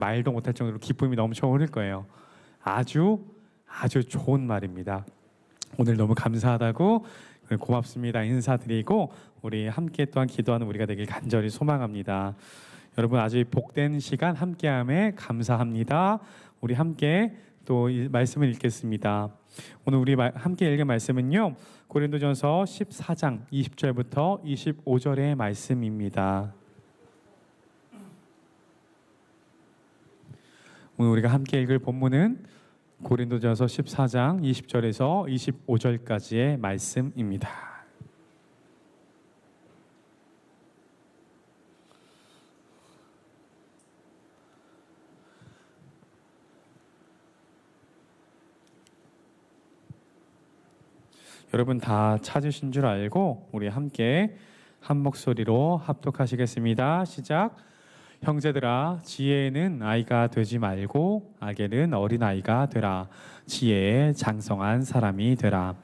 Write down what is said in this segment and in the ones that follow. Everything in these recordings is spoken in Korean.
말도 못할 정도로 기쁨이 넘쳐 오를 거예요. 아주 아주 좋은 말입니다. 오늘 너무 감사하다고 고맙습니다 인사드리고 우리 함께 또한 기도하는 우리가 되길 간절히 소망합니다. 여러분 아주 복된 시간 함께함에 감사합니다. 우리 함께 또 이 말씀을 읽겠습니다. 오늘 우리 함께 읽은 말씀은요, 고린도전서 14장 20절부터 25절의 말씀입니다. 오늘 우리가 함께 읽을 본문은 고린도전서 14장 20절에서 25절까지의 말씀입니다. 여러분 다 찾으신 줄 알고 우리 함께 한 목소리로 합독하시겠습니다. 시작. 형제들아, 지혜에는 아이가 되지 말고 악에는 어린아이가 되라. 지혜에 장성한 사람이 되라.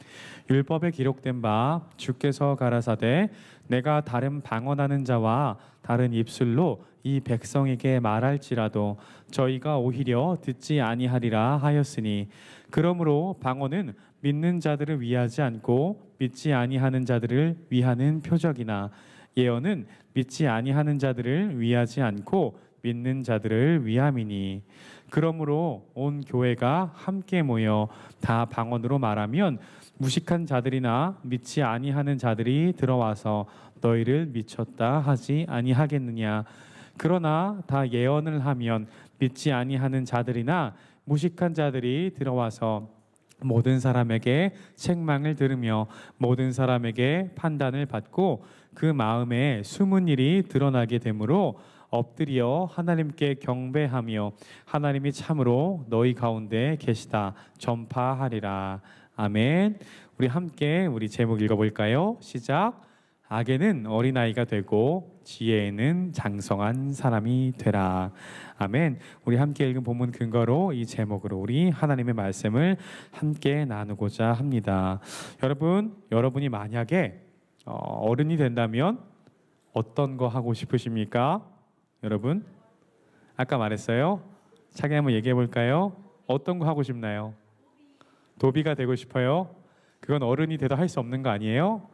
율법에 기록된 바 주께서 가라사대 내가 다른 방언하는 자와 다른 입술로 이 백성에게 말할지라도 저희가 오히려 듣지 아니하리라 하였으니 그러므로 방언은 믿는 자들을 위하지 않고 믿지 아니하는 자들을 위하는 표적이나 예언은 믿지 아니하는 자들을 위하지 않고 믿는 자들을 위함이니 그러므로 온 교회가 함께 모여 다 방언으로 말하면 무식한 자들이나 믿지 아니하는 자들이 들어와서 너희를 미쳤다 하지 아니하겠느냐. 그러나 다 예언을 하면 믿지 아니하는 자들이나 무식한 자들이 들어와서 모든 사람에게 책망을 들으며 모든 사람에게 판단을 받고 그 마음에 숨은 일이 드러나게 되므로 엎드려 하나님께 경배하며 하나님이 참으로 너희 가운데 계시다 전파하리라. 아멘. 우리 함께 우리 제목 읽어볼까요? 시작. 악에는 어린아이가 되고 지혜에는 장성한 사람이 되라. 아멘. 우리 함께 읽은 본문 근거로 이 제목으로 우리 하나님의 말씀을 함께 나누고자 합니다. 여러분이 만약에 어른이 된다면 어떤 거 하고 싶으십니까? 여러분 아까 말했어요. 차게 한번 얘기해 볼까요? 어떤 거 하고 싶나요? 도비가 되고 싶어요? 그건 어른이 돼도 할 수 없는 거 아니에요?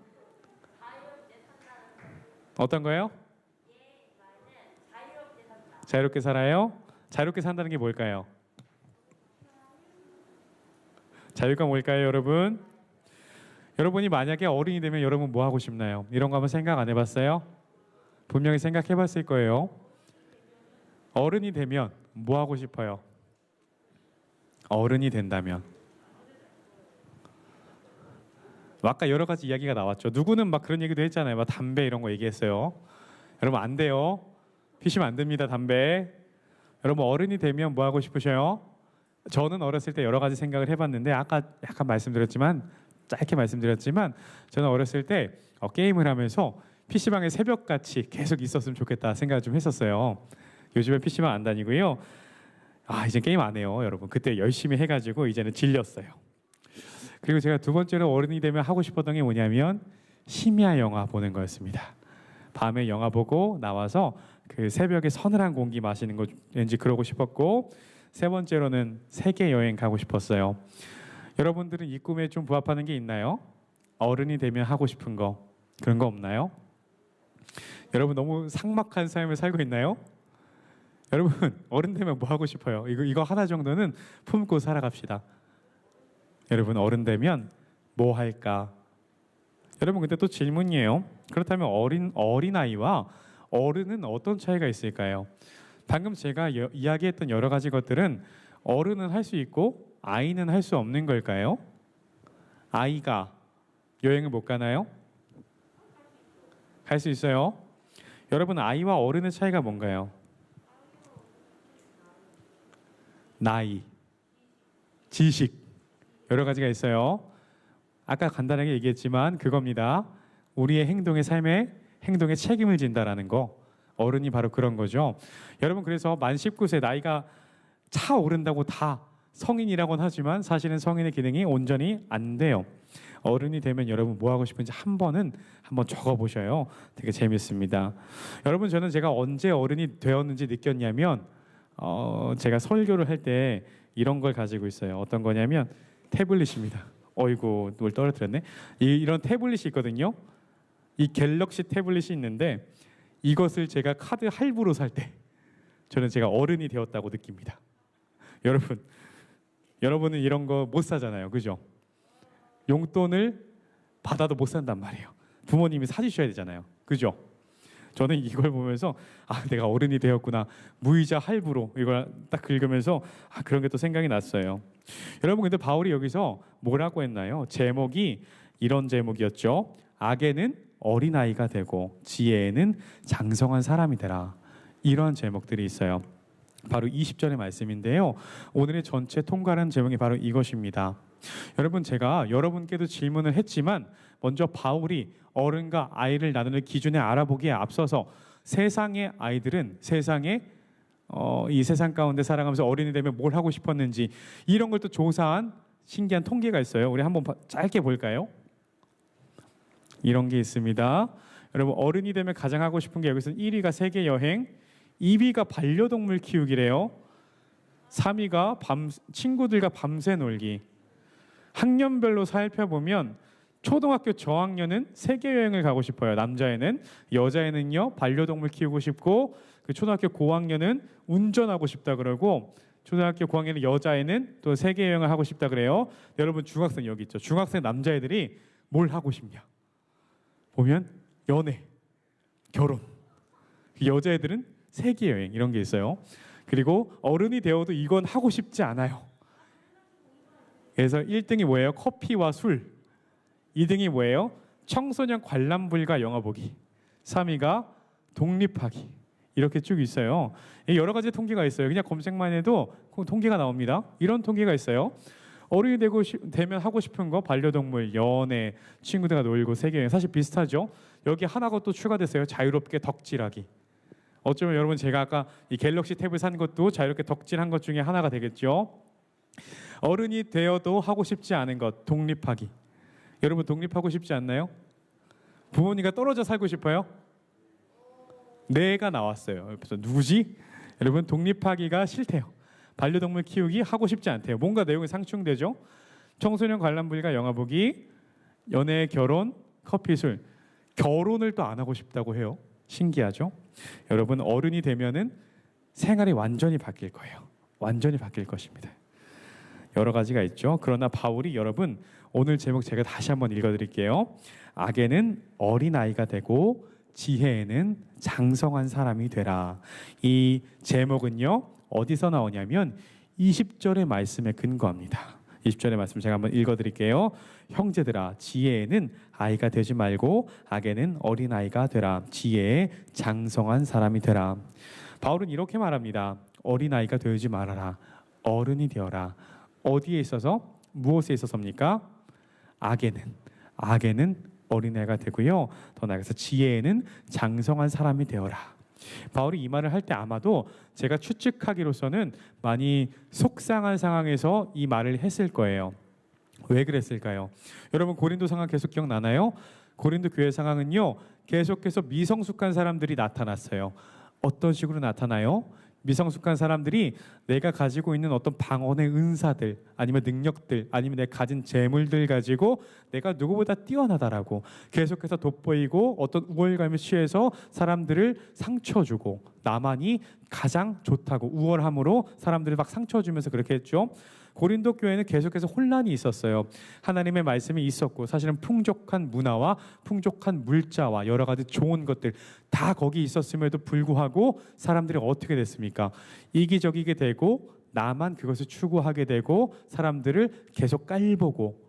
어떤 거요? 자유롭게 살아요? 자유롭게 산다는 게 뭘까요? 자유가 뭘까요, 여러분? 여러분이 만약에 어른이 되면 여러분 뭐 하고 싶나요? 이런 거 한번 생각 안 해봤어요? 분명히 생각해 봤을 거예요. 어른이 되면 뭐 하고 싶어요? 어른이 된다면 아까 여러 가지 이야기가 나왔죠. 누구는 막 그런 얘기도 했잖아요. 막 담배 이런 거 얘기했어요. 여러분 안 돼요. 피시면 안 됩니다. 담배. 여러분 어른이 되면 뭐 하고 싶으셔요? 저는 어렸을 때 여러 가지 생각을 해봤는데 아까 약간 짧게 말씀드렸지만 저는 어렸을 때 게임을 하면서 PC방에 새벽같이 계속 있었으면 좋겠다 생각을 좀 했었어요. 요즘에 PC방 안 다니고요. 이제 게임 안 해요. 여러분 그때 열심히 해가지고 이제는 질렸어요. 그리고 제가 두 번째로 어른이 되면 하고 싶었던 게 뭐냐면 심야 영화 보는 거였습니다. 밤에 영화 보고 나와서 그 새벽에 서늘한 공기 마시는 거 왠지 그러고 싶었고, 세 번째로는 세계 여행 가고 싶었어요. 여러분들은 이 꿈에 좀 부합하는 게 있나요? 어른이 되면 하고 싶은 거 그런 거 없나요? 여러분 너무 삭막한 삶을 살고 있나요? 여러분 어른 되면 뭐 하고 싶어요? 이거 하나 정도는 품고 살아갑시다. 여러분 어른 되면 뭐 할까? 여러분 근데 또 질문이에요. 그렇다면 어린아이와 어른은 어떤 차이가 있을까요? 방금 제가 이야기했던 여러 가지 것들은 어른은 할 수 있고 아이는 할 수 없는 걸까요? 아이가 여행을 못 가나요? 갈 수 있어요. 여러분 아이와 어른의 차이가 뭔가요? 나이, 지식 여러 가지가 있어요. 아까 간단하게 얘기했지만 그겁니다. 우리의 삶의 행동에 책임을 진다라는 거. 어른이 바로 그런 거죠. 여러분 그래서 만 19세 나이가 차오른다고 다 성인이라고는 하지만 사실은 성인의 기능이 온전히 안 돼요. 어른이 되면 여러분 뭐 하고 싶은지 한번 적어보셔요. 되게 재밌습니다. 여러분 저는 제가 언제 어른이 되었는지 느꼈냐면 제가 설교를 할 때 이런 걸 가지고 있어요. 어떤 거냐면 태블릿입니다. 어이구, 뭘 떨어뜨렸네. 이런 태블릿이 있거든요. 이 갤럭시 태블릿이 있는데 이것을 제가 카드 할부로 살 때 저는 제가 어른이 되었다고 느낍니다. 여러분은 이런 거 못 사잖아요. 그죠? 용돈을 받아도 못 산단 말이에요. 부모님이 사주셔야 되잖아요. 그죠? 저는 이걸 보면서 내가 어른이 되었구나. 무이자 할부로 이걸 딱 긁으면서 그런 게 또 생각이 났어요. 여러분, 근데 바울이 여기서 뭐라고 했나요? 제목이 이런 제목이었죠. 악에는 어린아이가 되고 지혜에는 장성한 사람이 되라. 이런 제목들이 있어요. 바로 20절의 말씀인데요. 오늘의 전체 통과하는 제목이 바로 이것입니다. 여러분, 제가 여러분께도 질문을 했지만 먼저 바울이 어른과 아이를 나누는 기준에 알아보기에 앞서서 세상의 아이들은 이 세상 가운데 살아가면서 어린이 되면 뭘 하고 싶었는지 이런 걸 또 조사한 신기한 통계가 있어요. 우리 한번 짧게 볼까요? 이런 게 있습니다. 여러분, 어른이 되면 가장 하고 싶은 게 여기서는 1위가 세계 여행, 2위가 반려동물 키우기래요. 3위가 친구들과 밤새 놀기. 학년별로 살펴보면 초등학교 저학년은 세계 여행을 가고 싶어요. 남자애는. 여자애는요 반려동물 키우고 싶고, 그 초등학교 고학년은 운전하고 싶다 그러고, 초등학교 고학년은 여자애는 또 세계 여행을 하고 싶다 그래요. 여러분, 중학생 여기 있죠. 중학생 남자애들이 뭘 하고 싶냐? 보면 연애, 결혼. 여자애들은 세계 여행 이런 게 있어요. 그리고 어른이 되어도 이건 하고 싶지 않아요. 그래서 1등이 뭐예요? 커피와 술. 2등이 뭐예요? 청소년 관람불가 영화 보기. 3위가 독립하기. 이렇게 쭉 있어요. 여러 가지 통계가 있어요. 그냥 검색만 해도 통계가 나옵니다. 이런 통계가 있어요. 어른이 되면 하고 싶은 거 반려동물, 연애, 친구들과 놀고 세계여행. 사실 비슷하죠. 여기 하나가 또 추가됐어요. 자유롭게 덕질하기. 어쩌면 여러분, 제가 아까 이 갤럭시 탭을 산 것도 자유롭게 덕질한 것 중에 하나가 되겠죠. 어른이 되어도 하고 싶지 않은 것, 독립하기. 여러분, 독립하고 싶지 않나요? 부모님과 떨어져 살고 싶어요? 네가 나왔어요. 옆에서 누구지? 여러분, 독립하기가 싫대요. 반려동물 키우기 하고 싶지 않대요. 뭔가 내용이 상충되죠. 청소년 관람불가 영화 보기, 연애, 결혼, 커피, 술. 결혼을 또 안 하고 싶다고 해요. 신기하죠? 여러분, 어른이 되면은 생활이 완전히 바뀔 거예요. 완전히 바뀔 것입니다. 여러 가지가 있죠. 그러나 바울이, 여러분, 오늘 제목 제가 다시 한번 읽어드릴게요. 악에는 어린아이가 되고 지혜에는 장성한 사람이 되라. 이 제목은요, 어디서 나오냐면 20절의 말씀에 근거합니다. 20절의 말씀 제가 한번 읽어드릴게요. 형제들아, 지혜에는 아이가 되지 말고 악에는 어린아이가 되라. 지혜에 장성한 사람이 되라. 바울은 이렇게 말합니다. 어린아이가 되지 말아라. 어른이 되어라. 어디에 있어서? 무엇에 있어서입니까? 악에는 어린애가 되고요. 더 나아가서 지혜에는 장성한 사람이 되어라. 바울이 이 말을 할 때 아마도 제가 추측하기로서는 많이 속상한 상황에서 이 말을 했을 거예요. 왜 그랬을까요? 여러분, 고린도 상황 계속 기억나나요? 고린도 교회 상황은요, 계속해서 미성숙한 사람들이 나타났어요. 어떤 식으로 나타나요? 미성숙한 사람들이 내가 가지고 있는 어떤 방언의 은사들, 아니면 능력들, 아니면 내가 가진 재물들 가지고 내가 누구보다 뛰어나다라고 계속해서 돋보이고 어떤 우월감에 취해서 사람들을 상처 주고, 나만이 가장 좋다고 우월함으로 사람들을 막 상처 주면서 그렇게 했죠. 고린도 교회는 계속해서 혼란이 있었어요. 하나님의 말씀이 있었고, 사실은 풍족한 문화와 풍족한 물자와 여러 가지 좋은 것들 다 거기 있었음에도 불구하고 사람들이 어떻게 됐습니까? 이기적이게 되고, 나만 그것을 추구하게 되고, 사람들을 계속 깔보고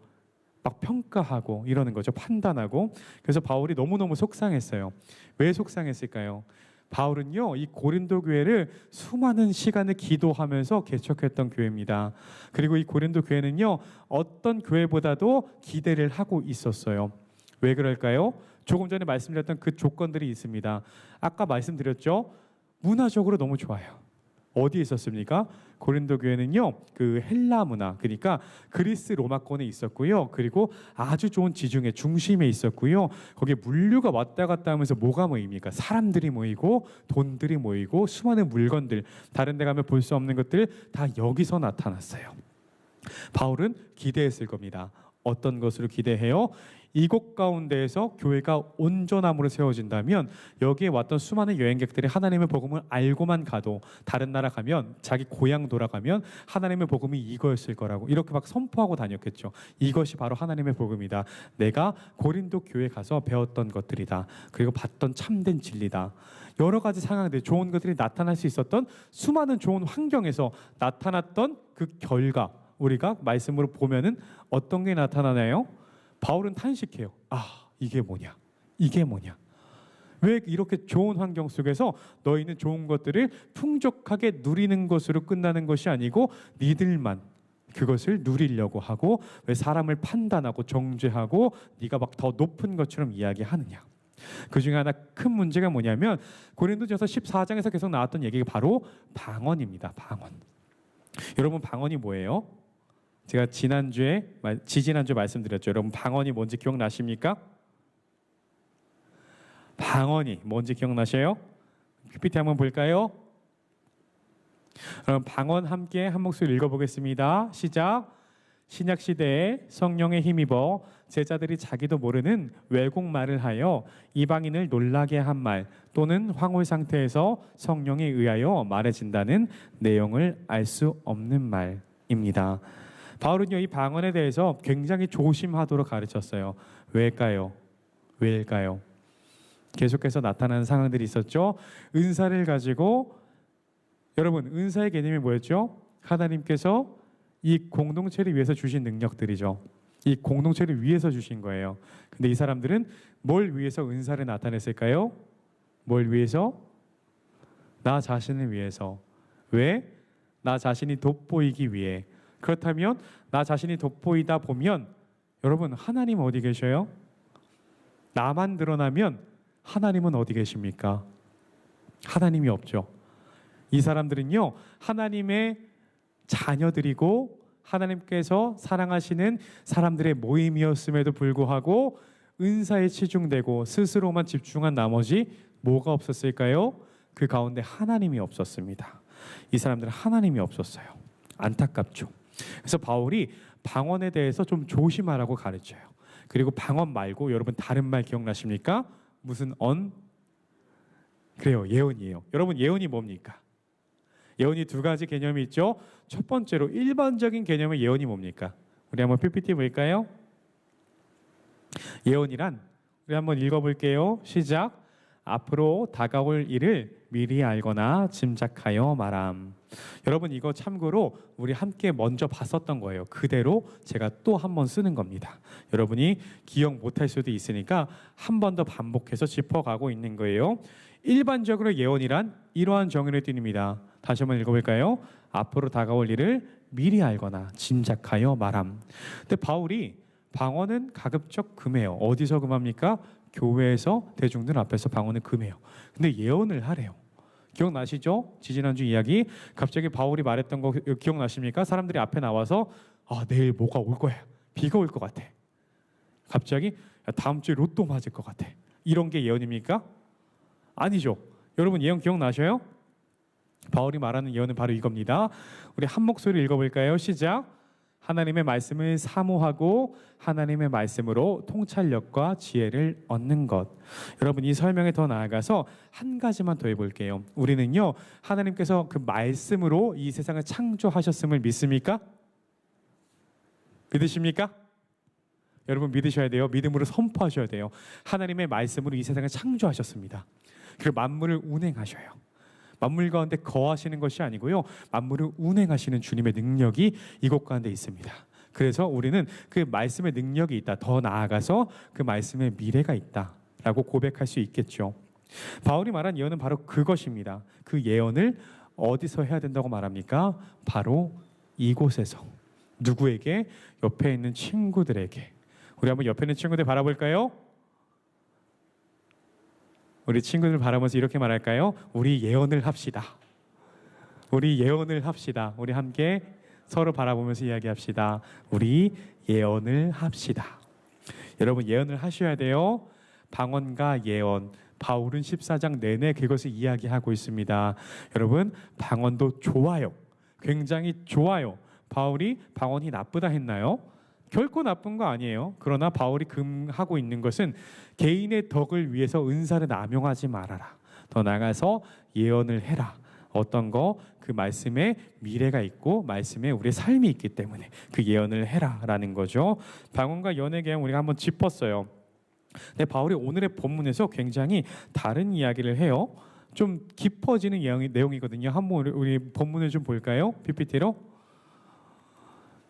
막 평가하고 이러는 거죠. 판단하고. 그래서 바울이 너무너무 속상했어요. 왜 속상했을까요? 바울은요, 이 고린도 교회를 수많은 시간을 기도하면서 개척했던 교회입니다. 그리고 이 고린도 교회는요, 어떤 교회보다도 기대를 하고 있었어요. 왜 그럴까요? 조금 전에 말씀드렸던 그 조건들이 있습니다. 아까 말씀드렸죠? 문화적으로 너무 좋아요. 어디에 있었습니까? 고린도 교회는요, 그 헬라 문화, 그러니까 그리스 로마권에 있었고요. 그리고 아주 좋은 지중해 중심에 있었고요. 거기에 물류가 왔다 갔다 하면서 뭐가 모입니까? 사람들이 모이고 돈들이 모이고 수많은 물건들, 다른 데 가면 볼 수 없는 것들 다 여기서 나타났어요. 바울은 기대했을 겁니다. 어떤 것으로 기대해요? 이곳 가운데에서 교회가 온전함으로 세워진다면 여기에 왔던 수많은 여행객들이 하나님의 복음을 알고만 가도 다른 나라 가면 자기 고향 돌아가면 하나님의 복음이 이거였을 거라고 이렇게 막 선포하고 다녔겠죠. 이것이 바로 하나님의 복음이다. 내가 고린도 교회 가서 배웠던 것들이다. 그리고 봤던 참된 진리다. 여러 가지 상황들, 좋은 것들이 나타날 수 있었던 수많은 좋은 환경에서 나타났던 그 결과 우리가 말씀으로 보면은 어떤 게 나타나나요? 바울은 탄식해요. 아, 이게 뭐냐? 이게 뭐냐? 왜 이렇게 좋은 환경 속에서 너희는 좋은 것들을 풍족하게 누리는 것으로 끝나는 것이 아니고 니들만 그것을 누리려고 하고 왜 사람을 판단하고 정죄하고 네가 막 더 높은 것처럼 이야기하느냐? 그 중에 하나 큰 문제가 뭐냐면 고린도전서 14장에서 계속 나왔던 얘기가 바로 방언입니다. 방언. 여러분 방언이 뭐예요? 제가 지지난주에 말씀드렸죠. 여러분 방언이 뭔지 기억나십니까? 방언이 뭔지 기억나셔요? PPT 한번 볼까요? 그럼 방언 함께 한 목소리 읽어보겠습니다. 시작. 신약 시대에 성령에 힘입어 제자들이 자기도 모르는 왜곡말을 하여 이방인을 놀라게 한 말 또는 황홀 상태에서 성령에 의하여 말해진다는 내용을 알 수 없는 말입니다. 바울은요, 이 방언에 대해서 굉장히 조심하도록 가르쳤어요. 왜일까요? 왜일까요? 계속해서 나타나는 상황들이 있었죠. 은사를 가지고 여러분 은사의 개념이 뭐였죠? 하나님께서 이 공동체를 위해서 주신 능력들이죠. 이 공동체를 위해서 주신 거예요. 근데 이 사람들은 뭘 위해서 은사를 나타냈을까요? 뭘 위해서? 나 자신을 위해서. 왜? 나 자신이 돋보이기 위해. 그렇다면 나 자신이 돋보이다 보면 여러분 하나님 어디 계셔요? 나만 드러나면 하나님은 어디 계십니까? 하나님이 없죠. 이 사람들은요 하나님의 자녀들이고 하나님께서 사랑하시는 사람들의 모임이었음에도 불구하고 은사에 치중되고 스스로만 집중한 나머지 뭐가 없었을까요? 그 가운데 하나님이 없었습니다. 이 사람들은 하나님이 없었어요. 안타깝죠. 그래서 바울이 방언에 대해서 좀 조심하라고 가르쳐요. 그리고 방언 말고 여러분 다른 말 기억나십니까? 무슨 그래요. 예언이에요. 여러분 예언이 뭡니까? 예언이 두 가지 개념이 있죠. 첫 번째로 일반적인 개념의 예언이 뭡니까? 우리 한번 PPT 볼까요? 예언이란 우리 한번 읽어볼게요. 시작. 앞으로 다가올 일을 미리 알거나 짐작하여 말함. 여러분 이거 참고로 우리 함께 먼저 봤었던 거예요. 그대로 제가 또 한 번 쓰는 겁니다. 여러분이 기억 못할 수도 있으니까 한 번 더 반복해서 짚어가고 있는 거예요. 일반적으로 예언이란 이러한 정의를 띱니다. 다시 한번 읽어볼까요? 앞으로 다가올 일을 미리 알거나 짐작하여 말함. 근데 바울이 방언은 가급적 금해요. 어디서 금합니까? 교회에서 대중들 앞에서 방언을 금해요. 근데 예언을 하래요. 기억나시죠? 지지난주 이야기 갑자기 바울이 말했던 거 기억나십니까? 사람들이 앞에 나와서 내일 뭐가 올 거야. 비가 올 것 같아. 갑자기 다음 주에 로또 맞을 것 같아. 이런 게 예언입니까? 아니죠. 여러분 예언 기억나셔요? 바울이 말하는 예언은 바로 이겁니다. 우리 한 목소리 읽어볼까요? 시작. 하나님의 말씀을 사모하고 하나님의 말씀으로 통찰력과 지혜를 얻는 것. 여러분 이 설명에 더 나아가서 한 가지만 더 해볼게요. 우리는요 하나님께서 그 말씀으로 이 세상을 창조하셨음을 믿습니까? 믿으십니까? 여러분 믿으셔야 돼요. 믿음으로 선포하셔야 돼요. 하나님의 말씀으로 이 세상을 창조하셨습니다. 그리고 만물을 운행하셔요. 만물 가운데 거하시는 것이 아니고요. 만물을 운행하시는 주님의 능력이 이곳 가운데 있습니다. 그래서 우리는 그 말씀의 능력이 있다. 더 나아가서 그 말씀의 미래가 있다라고 고백할 수 있겠죠. 바울이 말한 예언은 바로 그것입니다. 그 예언을 어디서 해야 된다고 말합니까? 바로 이곳에서. 누구에게? 옆에 있는 친구들에게. 우리 한번 옆에 있는 친구들 바라볼까요? 우리 친구들 바라보면서 이렇게 말할까요? 우리 예언을 합시다. 우리 예언을 합시다. 우리 함께 서로 바라보면서 이야기합시다. 우리 예언을 합시다. 여러분 예언을 하셔야 돼요. 방언과 예언. 바울은 14장 내내 그것을 이야기하고 있습니다. 여러분 방언도 좋아요. 굉장히 좋아요. 바울이 방언이 나쁘다 했나요? 결코 나쁜 거 아니에요. 그러나 바울이 금하고 있는 것은 개인의 덕을 위해서 은사를 남용하지 말아라. 더 나아가서 예언을 해라. 어떤 거? 그 말씀에 미래가 있고 말씀에 우리의 삶이 있기 때문에 그 예언을 해라라는 거죠. 방언과 예언의 개념 우리가 한번 짚었어요. 근데 바울이 오늘의 본문에서 굉장히 다른 이야기를 해요. 좀 깊어지는 내용이거든요. 한번 우리 본문을 좀 볼까요? PPT로.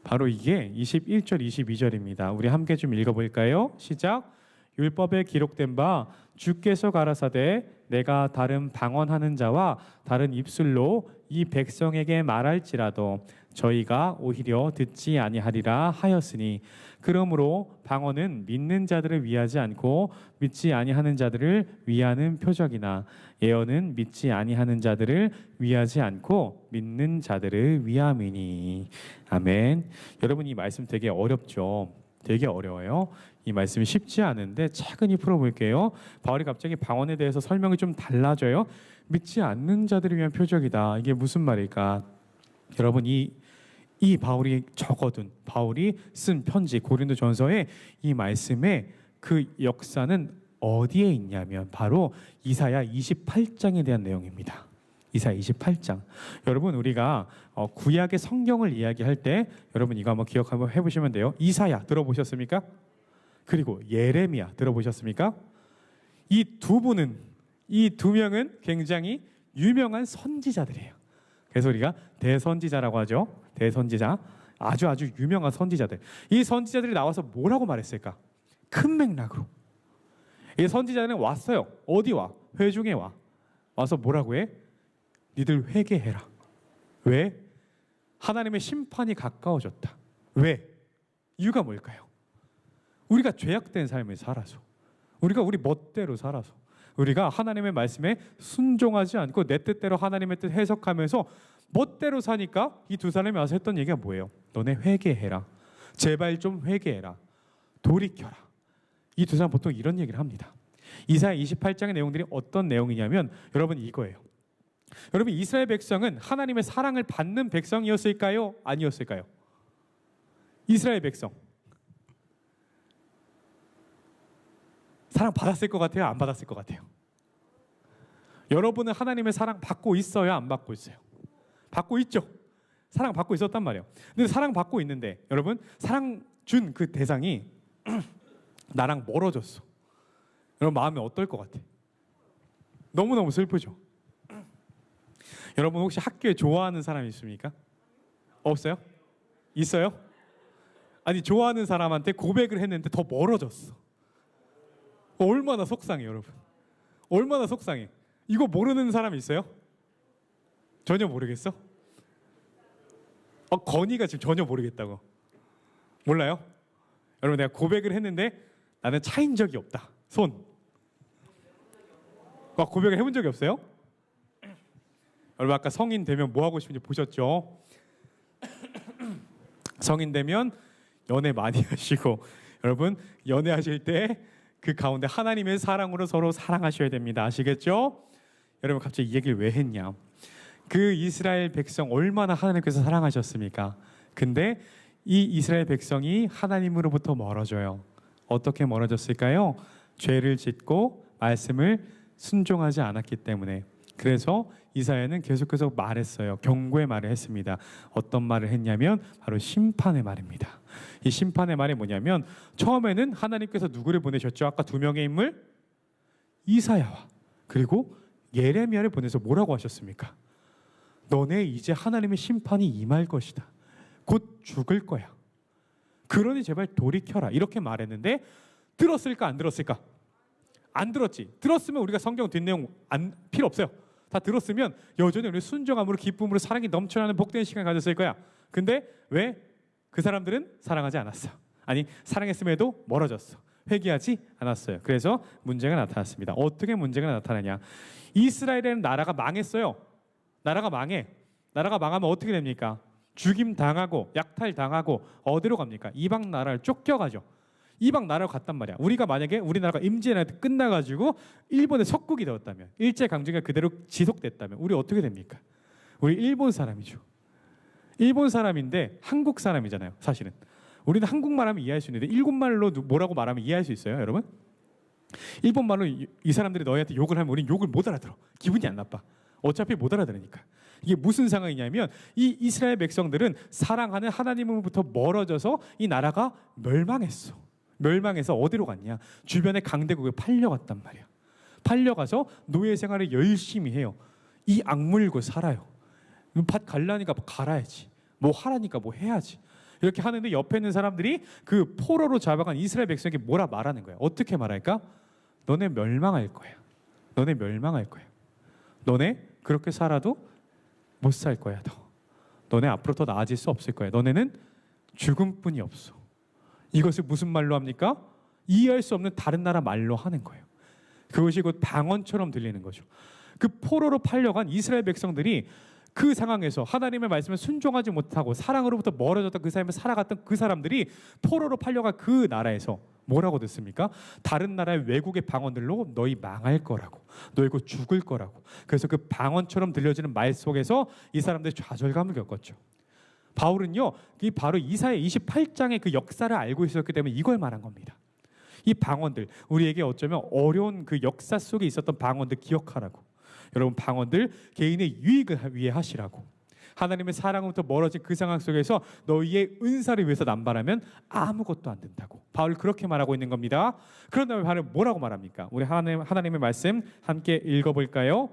바로 이게 21절, 22절입니다. 우리 함께 좀 읽어볼까요? 시작. 율법에 기록된 바 주께서 가라사대 내가 다른 방언하는 자와 다른 입술로 이 백성에게 말할지라도 저희가 오히려 듣지 아니하리라 하였으니 그러므로 방언은 믿는 자들을 위하지 않고 믿지 아니하는 자들을 위하는 표적이나 예언은 믿지 아니하는 자들을 위하지 않고 믿는 자들을 위함이니. 아멘. 여러분 이 말씀 되게 어렵죠? 되게 어려워요. 이 말씀이 쉽지 않은데 차근히 풀어볼게요. 바울이 갑자기 방언에 대해서 설명이 좀 달라져요. 믿지 않는 자들을 위한 표적이다. 이게 무슨 말일까? 여러분 이 바울이 적어둔 바울이 쓴 편지 고린도전서에 이 말씀의 그 역사는 어디에 있냐면 바로 이사야 28장에 대한 내용입니다. 이사야 28장. 여러분 우리가 구약의 성경을 이야기할 때 여러분 이거 한번 기억 한번 해보시면 돼요. 이사야 들어보셨습니까? 그리고 예레미야 들어보셨습니까? 이 두 명은 굉장히 유명한 선지자들이에요. 그래서 우리가 대선지자라고 하죠. 대선지자. 아주 유명한 선지자들. 이 선지자들이 나와서 뭐라고 말했을까? 큰 맥락으로. 이 선지자는 왔어요. 어디 와? 회중에 와. 와서 뭐라고 해? 니들 회개해라. 왜? 하나님의 심판이 가까워졌다. 왜? 이유가 뭘까요? 우리가 죄악된 삶을 살아서, 우리가 우리 멋대로 살아서, 우리가 하나님의 말씀에 순종하지 않고 내 뜻대로 하나님의 뜻 해석하면서 멋대로 사니까 이 두 사람이 와서 했던 얘기가 뭐예요? 너네 회개해라. 제발 좀 회개해라. 돌이켜라. 이 두 사람 보통 이런 얘기를 합니다. 이사야 28장의 내용들이 어떤 내용이냐면 여러분 이거예요. 여러분 이스라엘 백성은 하나님의 사랑을 받는 백성이었을까요? 아니었을까요? 이스라엘 백성 사랑 받았을 것 같아요? 안 받았을 것 같아요? 여러분은 하나님의 사랑 받고 있어요? 안 받고 있어요? 받고 있죠? 사랑 받고 있었단 말이에요. 근데 사랑 받고 있는데 여러분 사랑 준 그 대상이 나랑 멀어졌어. 여러분 마음이 어떨 것 같아? 너무너무 슬프죠? 여러분 혹시 학교에 좋아하는 사람이 있습니까? 없어요? 있어요? 아니 좋아하는 사람한테 고백을 했는데 더 멀어졌어. 얼마나 속상해 여러분. 얼마나 속상해. 이거 모르는 사람 있어요? 전혀 모르겠어? 건이가 지금 전혀 모르겠다고. 몰라요? 여러분 내가 고백을 했는데 나는 차인 적이 없다. 손. 고백을 해본 적이 없어요? 여러분 아까 성인 되면 뭐 하고 싶은지 보셨죠? 성인 되면 연애 많이 하시고 여러분 연애하실 때 그 가운데 하나님의 사랑으로 서로 사랑하셔야 됩니다. 아시겠죠? 여러분 갑자기 이 얘기를 왜 했냐? 그 이스라엘 백성 얼마나 하나님께서 사랑하셨습니까? 근데 이 이스라엘 백성이 하나님으로부터 멀어져요. 어떻게 멀어졌을까요? 죄를 짓고 말씀을 순종하지 않았기 때문에. 그래서 이사야는 계속해서 말했어요. 경고의 말을 했습니다. 어떤 말을 했냐면 바로 심판의 말입니다. 이 심판의 말이 뭐냐면 처음에는 하나님께서 누구를 보내셨죠? 아까 두 명의 인물? 이사야와 그리고 예레미야를 보내서 뭐라고 하셨습니까? 너네 이제 하나님의 심판이 임할 것이다. 곧 죽을 거야. 그러니 제발 돌이켜라. 이렇게 말했는데 들었을까 안 들었을까? 안 들었지. 들었으면 우리가 성경 뒷내용 필요 없어요. 다 들었으면 여전히 우리 순종함으로 기쁨으로 사랑이 넘쳐나는 복된 시간을 가졌을 거야. 근데 왜 그 사람들은 사랑하지 않았어? 아니 사랑했음에도 멀어졌어. 회개하지 않았어요. 그래서 문제가 나타났습니다. 어떻게 문제가 나타나냐? 이스라엘이라는 나라가 망했어요. 나라가 망해. 나라가 망하면 어떻게 됩니까? 죽임 당하고 약탈 당하고 어디로 갑니까? 이방 나라를 쫓겨가죠. 이방 나라로 갔단 말이야. 우리가 만약에 우리나라가 임진왜란 끝나가지고 일본의 속국이 되었다면, 일제 강점기가 그대로 지속됐다면 우리 어떻게 됩니까? 우리 일본 사람이죠. 일본 사람인데 한국 사람이잖아요. 사실은 우리는 한국말 하면 이해할 수 있는데 일본말로 뭐라고 말하면 이해할 수 있어요, 여러분? 일본말로 이 사람들이 너희한테 욕을 하면 우리는 욕을 못 알아들어. 기분이 안 나빠. 어차피 못 알아들으니까. 이게 무슨 상황이냐면 이 이스라엘 백성들은 사랑하는 하나님으로부터 멀어져서 이 나라가 멸망했어. 멸망해서 어디로 갔냐? 주변의 강대국에 팔려갔단 말이야. 팔려가서 노예 생활을 열심히 해요. 이 악물고 살아요. 밭 갈라니까 갈아야지. 뭐 하라니까 뭐 해야지. 이렇게 하는데 옆에 있는 사람들이 그 포로로 잡아간 이스라엘 백성에게 뭐라 말하는 거야. 어떻게 말할까? 너네 멸망할 거야. 너네 멸망할 거야. 너네 그렇게 살아도 못 살 거야. 너네 앞으로 더 나아질 수 없을 거야. 너네는 죽음뿐이 없어. 이것을 무슨 말로 합니까? 이해할 수 없는 다른 나라 말로 하는 거예요. 그것이 곧 방언처럼 들리는 거죠. 그 포로로 팔려간 이스라엘 백성들이 그 상황에서 하나님의 말씀을 순종하지 못하고 사랑으로부터 멀어졌던 그 삶을 살아갔던 그 사람들이 포로로 팔려간 그 나라에서 뭐라고 듣습니까? 다른 나라의 외국의 방언들로 너희 망할 거라고, 너희 곧 죽을 거라고. 그래서 그 방언처럼 들려지는 말 속에서 이 사람들이 좌절감을 겪었죠. 바울은요, 이 바로 이사야 28장의 그 역사를 알고 있었기 때문에 이걸 말한 겁니다. 이 방언들, 우리에게 어쩌면 어려운 그 역사 속에 있었던 방언들 기억하라고. 여러분, 방언들 개인의 유익을 위해 하시라고. 하나님의 사랑으로부터 멀어진 그 상황 속에서 너희의 은사를 위해서 남발하면 아무것도 안 된다고. 바울 그렇게 말하고 있는 겁니다. 그런 다음에 바울 뭐라고 말합니까? 우리 하나님의 말씀 함께 읽어볼까요?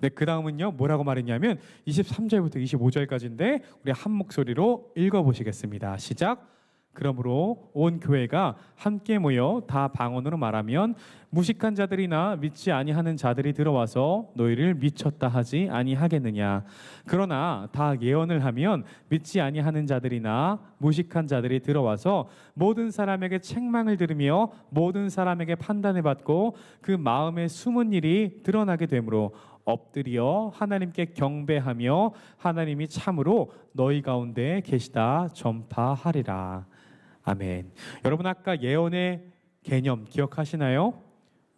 네, 그 다음은요 뭐라고 말했냐면 23절부터 25절까지인데 우리 한 목소리로 읽어보시겠습니다. 시작. 그러므로 온 교회가 함께 모여 다 방언으로 말하면 무식한 자들이나 믿지 아니하는 자들이 들어와서 너희를 미쳤다 하지 아니하겠느냐. 그러나 다 예언을 하면 믿지 아니하는 자들이나 무식한 자들이 들어와서 모든 사람에게 책망을 들으며 모든 사람에게 판단을 받고 그 마음에 숨은 일이 드러나게 되므로 엎드려 하나님께 경배하며 하나님이 참으로 너희 가운데 계시다 전파하리라. 아멘. 여러분, 아까 예언의 개념 기억하시나요?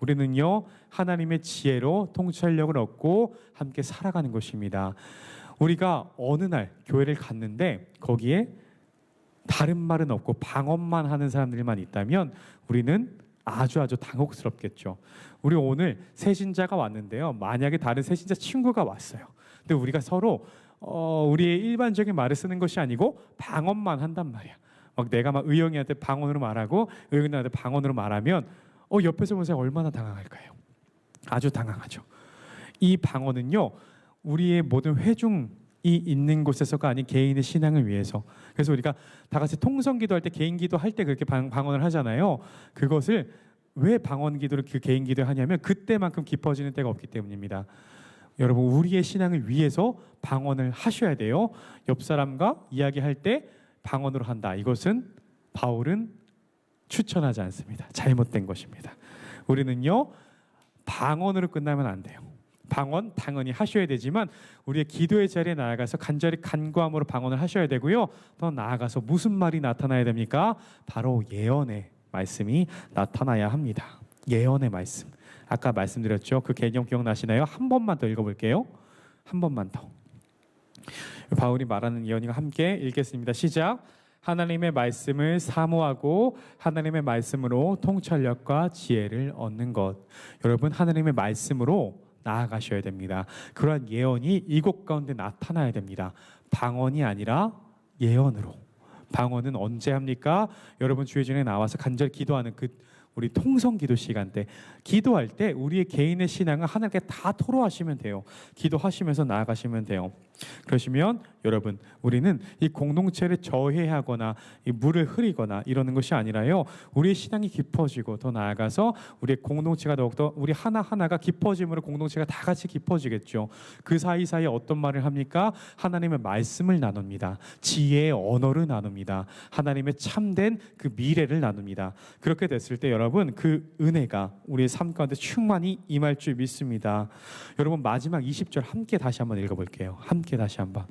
우리는요 하나님의 지혜로 통찰력을 얻고 함께 살아가는 것입니다. 우리가 어느 날 교회를 갔는데 거기에 다른 말은 없고 방언만 하는 사람들만 있다면 우리는 아주 당혹스럽겠죠. 우리 오늘 새신자가 왔는데요, 만약에 다른 새신자 친구가 왔어요. 근데 우리가 서로 우리의 일반적인 말을 쓰는 것이 아니고 방언만 한단 말이야. 막 내가 막 의영이한테 방언으로 말하고 의영이한테 방언으로 말하면 옆에서 본 사람 얼마나 당황할까요? 아주 당황하죠. 이 방언은요 우리의 모든 회중이 있는 곳에서가 아닌 개인의 신앙을 위해서. 그래서 우리가 다 같이 통성 기도할 때, 개인 기도할 때 그렇게 방언을 하잖아요. 그것을 왜 방언 기도를 그 개인 기도를 하냐면 그때만큼 깊어지는 때가 없기 때문입니다. 여러분, 우리의 신앙을 위해서 방언을 하셔야 돼요. 옆 사람과 이야기할 때 방언으로 한다. 이것은 바울은 추천하지 않습니다. 잘못된 것입니다. 우리는요 방언으로 끝나면 안 돼요. 방언 당연히 하셔야 되지만 우리의 기도의 자리에 나아가서 간절히 간구함으로 방언을 하셔야 되고요. 더 나아가서 무슨 말이 나타나야 됩니까? 바로 예언의 말씀이 나타나야 합니다. 예언의 말씀. 아까 말씀드렸죠. 그 개념 기억나시나요? 한 번만 더 읽어볼게요. 한 번만 더. 바울이 말하는 예언과 함께 읽겠습니다. 시작. 하나님의 말씀을 사모하고 하나님의 말씀으로 통찰력과 지혜를 얻는 것. 여러분, 하나님의 말씀으로 나아가셔야 됩니다. 그러한 예언이 이곳 가운데 나타나야 됩니다. 방언이 아니라 예언으로. 방언은 언제 합니까? 여러분 주의 전에 나와서 간절히 기도하는 그 우리 통성 기도 시간 때, 기도할 때 우리의 개인의 신앙을 하나님께 다 토로하시면 돼요. 기도하시면서 나아가시면 돼요. 그러시면 여러분, 우리는 이 공동체를 저해하거나 이 물을 흐리거나 이러는 것이 아니라요, 우리의 신앙이 깊어지고 더 나아가서 우리의 공동체가 더욱더 우리 하나하나가 깊어짐으로 공동체가 다 같이 깊어지겠죠. 그 사이사이에 어떤 말을 합니까? 하나님의 말씀을 나눕니다. 지혜의 언어를 나눕니다. 하나님의 참된 그 미래를 나눕니다. 그렇게 됐을 때 여러분, 그 은혜가 우리의 삶 가운데 충만히 임할 줄 믿습니다. 여러분, 마지막 20절 함께 다시 한번 읽어볼게요. 함께 다시 한번.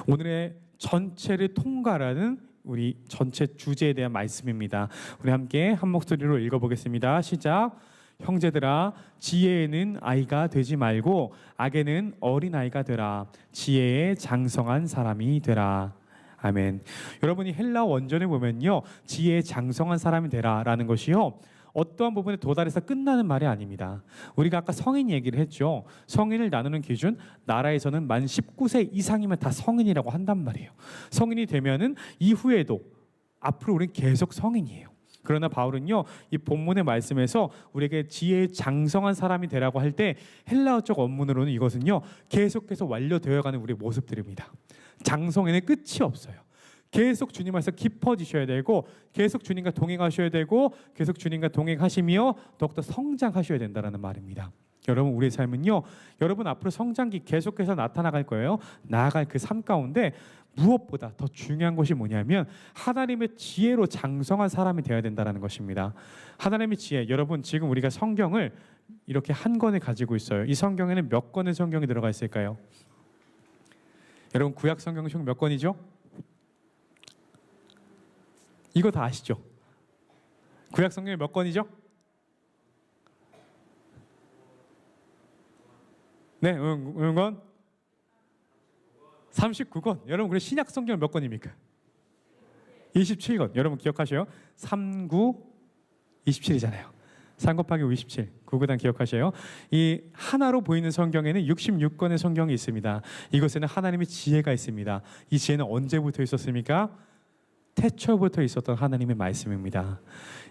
오늘의 전체를 통과하는 우리 전체 주제에 대한 말씀입니다. 우리 함께 한 목소리로 읽어보겠습니다. 시작. 형제들아, 지혜에는 아이가 되지 말고 악에는 어린아이가 되라. 지혜에 장성한 사람이 되라. 아멘. 여러분이 헬라어 원전에 보면요, 지혜에 장성한 사람이 되라라는 것이요, 어떠한 부분에 도달해서 끝나는 말이 아닙니다. 우리가 아까 성인 얘기를 했죠. 성인을 나누는 기준, 나라에서는 만 19세 이상이면 다 성인이라고 한단 말이에요. 성인이 되면은 이후에도 앞으로 우리는 계속 성인이에요. 그러나 바울은요, 이 본문의 말씀에서 우리에게 지혜에 장성한 사람이 되라고 할 때 헬라어적 원문으로는 이것은요, 계속해서 완료되어가는 우리의 모습들입니다. 장성에는 끝이 없어요. 계속 주님 안에서 깊어지셔야 되고, 계속 주님과 동행하셔야 되고, 계속 주님과 동행하시며 더욱더 성장하셔야 된다는 말입니다. 여러분, 우리의 삶은요, 여러분 앞으로 성장기 계속해서 나타나갈 거예요. 나아갈 그 삶 가운데 무엇보다 더 중요한 것이 뭐냐면 하나님의 지혜로 장성한 사람이 되어야 된다는 것입니다. 하나님의 지혜, 여러분 지금 우리가 성경을 이렇게 한 권을 가지고 있어요. 이 성경에는 몇 권의 성경이 들어가 있을까요? 여러분, 구약 성경 총 몇 권이죠? 이거 다 아시죠? 구약 성경이 몇 권이죠? 네, 응원 39권. 여러분, 그래 신약 성경 몇 권입니까? 27권. 여러분 기억하셔요? 3, 9, 27이잖아요. 3 곱하기 5, 27. 9구단 기억하셔요? 이 하나로 보이는 성경에는 66권의 성경이 있습니다. 이것에는 하나님의 지혜가 있습니다. 이 지혜는 언제부터 있었습니까? 태초부터 있었던 하나님의 말씀입니다.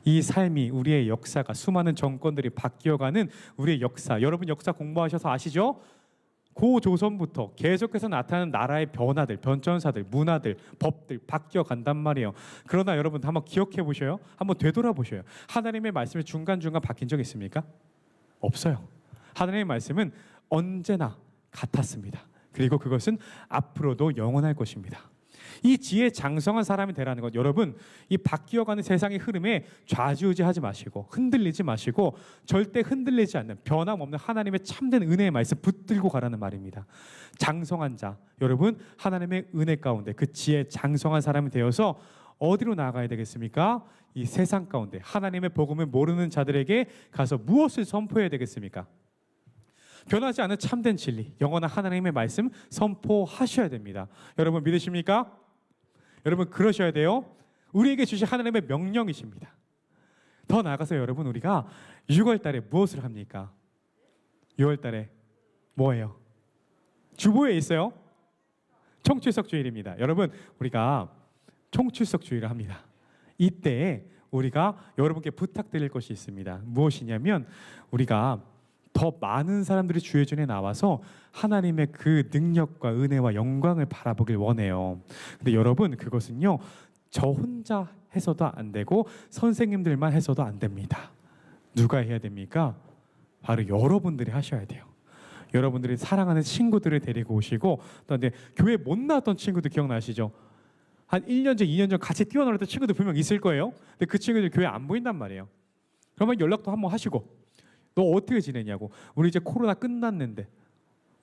이 삶이, 우리의 역사가, 수많은 정권들이 바뀌어가는 우리의 역사, 여러분 역사 공부하셔서 아시죠? 고조선부터 계속해서 나타나는 나라의 변화들, 변천사들, 문화들, 법들 바뀌어간단 말이에요. 그러나 여러분 한번 기억해 보셔요. 한번 되돌아보셔요. 하나님의 말씀이 중간중간 바뀐 적 있습니까? 없어요. 하나님의 말씀은 언제나 같았습니다. 그리고 그것은 앞으로도 영원할 것입니다. 이 지혜에 장성한 사람이 되라는 것, 여러분 이 바뀌어가는 세상의 흐름에 좌지우지하지 마시고 흔들리지 마시고 절대 흔들리지 않는 변함없는 하나님의 참된 은혜의 말씀 붙들고 가라는 말입니다. 장성한 자, 여러분 하나님의 은혜 가운데 그 지혜에 장성한 사람이 되어서 어디로 나아가야 되겠습니까? 이 세상 가운데 하나님의 복음을 모르는 자들에게 가서 무엇을 선포해야 되겠습니까? 변하지 않은 참된 진리, 영원한 하나님의 말씀 선포하셔야 됩니다. 여러분 믿으십니까? 여러분 그러셔야 돼요. 우리에게 주신 하나님의 명령이십니다. 더 나아가서 여러분, 우리가 6월 달에 무엇을 합니까? 6월 달에 뭐예요? 주보에 있어요. 총출석 주일입니다. 여러분, 우리가 총출석 주일을 합니다. 이때 우리가 여러분께 부탁드릴 것이 있습니다. 무엇이냐면 우리가 더 많은 사람들이 주의 전에 나와서 하나님의 그 능력과 은혜와 영광을 바라보길 원해요. 근데 여러분, 그것은요 저 혼자 해서도 안 되고 선생님들만 해서도 안 됩니다. 누가 해야 됩니까? 바로 여러분들이 하셔야 돼요. 여러분들이 사랑하는 친구들을 데리고 오시고, 또 근데 교회 못 나왔던 친구들 기억나시죠? 한 1년 전, 2년 전 같이 뛰어놀았던 친구들 분명 있을 거예요. 근데 그 친구들 교회 안 보인단 말이에요. 그러면 연락도 한번 하시고, 너 어떻게 지내냐고. 우리 이제 코로나 끝났는데,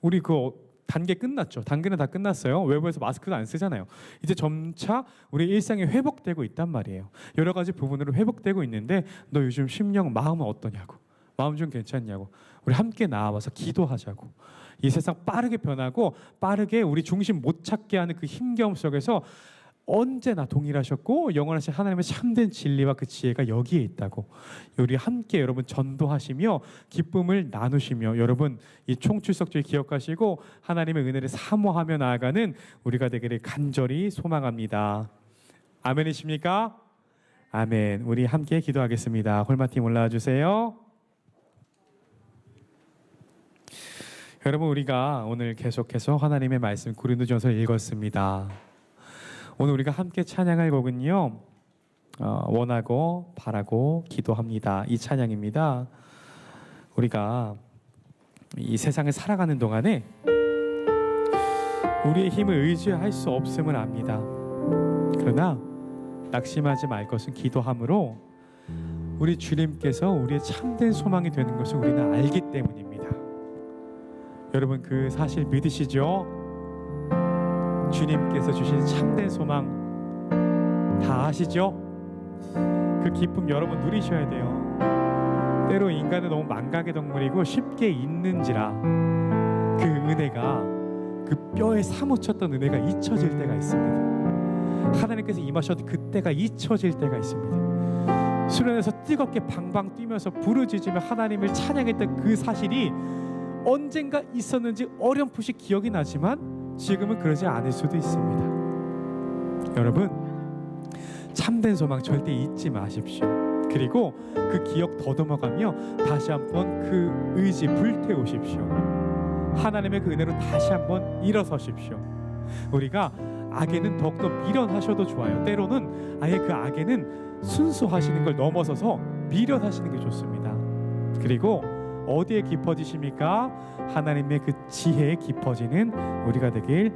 우리 그 단계 끝났죠. 단계는 다 끝났어요. 외부에서 마스크도 안 쓰잖아요. 이제 점차 우리 일상이 회복되고 있단 말이에요. 여러 가지 부분으로 회복되고 있는데 너 요즘 심령 마음은 어떠냐고, 마음 좀 괜찮냐고. 우리 함께 나와서 기도하자고. 이 세상 빠르게 변하고 빠르게 우리 중심 못 찾게 하는 그 힘겨움 속에서 언제나 동일하셨고 영원하신 하나님의 참된 진리와 그 지혜가 여기에 있다고. 우리 함께 여러분 전도하시며 기쁨을 나누시며 여러분 이 총출석주의 기억하시고 하나님의 은혜를 사모하며 나아가는 우리가 되기를 간절히 소망합니다. 아멘이십니까? 아멘. 우리 함께 기도하겠습니다. 홀마팀 올라와 주세요. 여러분, 우리가 오늘 계속해서 하나님의 말씀 고린도전서를 읽었습니다. 오늘 우리가 함께 찬양할 곡은요, 원하고 바라고 기도합니다. 이 찬양입니다. 우리가 이 세상을 살아가는 동안에 우리의 힘을 의지할 수 없음을 압니다. 그러나 낙심하지 말 것은 기도함으로 우리 주님께서 우리의 참된 소망이 되는 것을 우리는 알기 때문입니다. 여러분, 그 사실 믿으시죠? 주님께서 주신 참된 소망 다 아시죠? 그 기쁨 여러분 누리셔야 돼요. 때로 인간은 너무 망각의 동물이고 쉽게 잊는지라 그 은혜가, 그 뼈에 사무쳤던 은혜가 잊혀질 때가 있습니다. 하나님께서 임하셔도 그때가 잊혀질 때가 있습니다. 수련에서 뜨겁게 방방 뛰면서 부르짖으며 하나님을 찬양했던 그 사실이 언젠가 있었는지 어렴풋이 기억이 나지만 지금은 그러지 않을 수도 있습니다. 여러분, 참된 소망 절대 잊지 마십시오. 그리고 그 기억 더듬어가며 다시 한번 그 의지 불태우십시오. 하나님의 그 은혜로 다시 한번 일어서십시오. 우리가 악에는 더욱더 미련하셔도 좋아요. 때로는 아예 그 악에는 순수하시는 걸 넘어서서 미련하시는 게 좋습니다. 그리고 어디에 깊어지십니까? 하나님의 그 지혜에 깊어지는 우리가 되길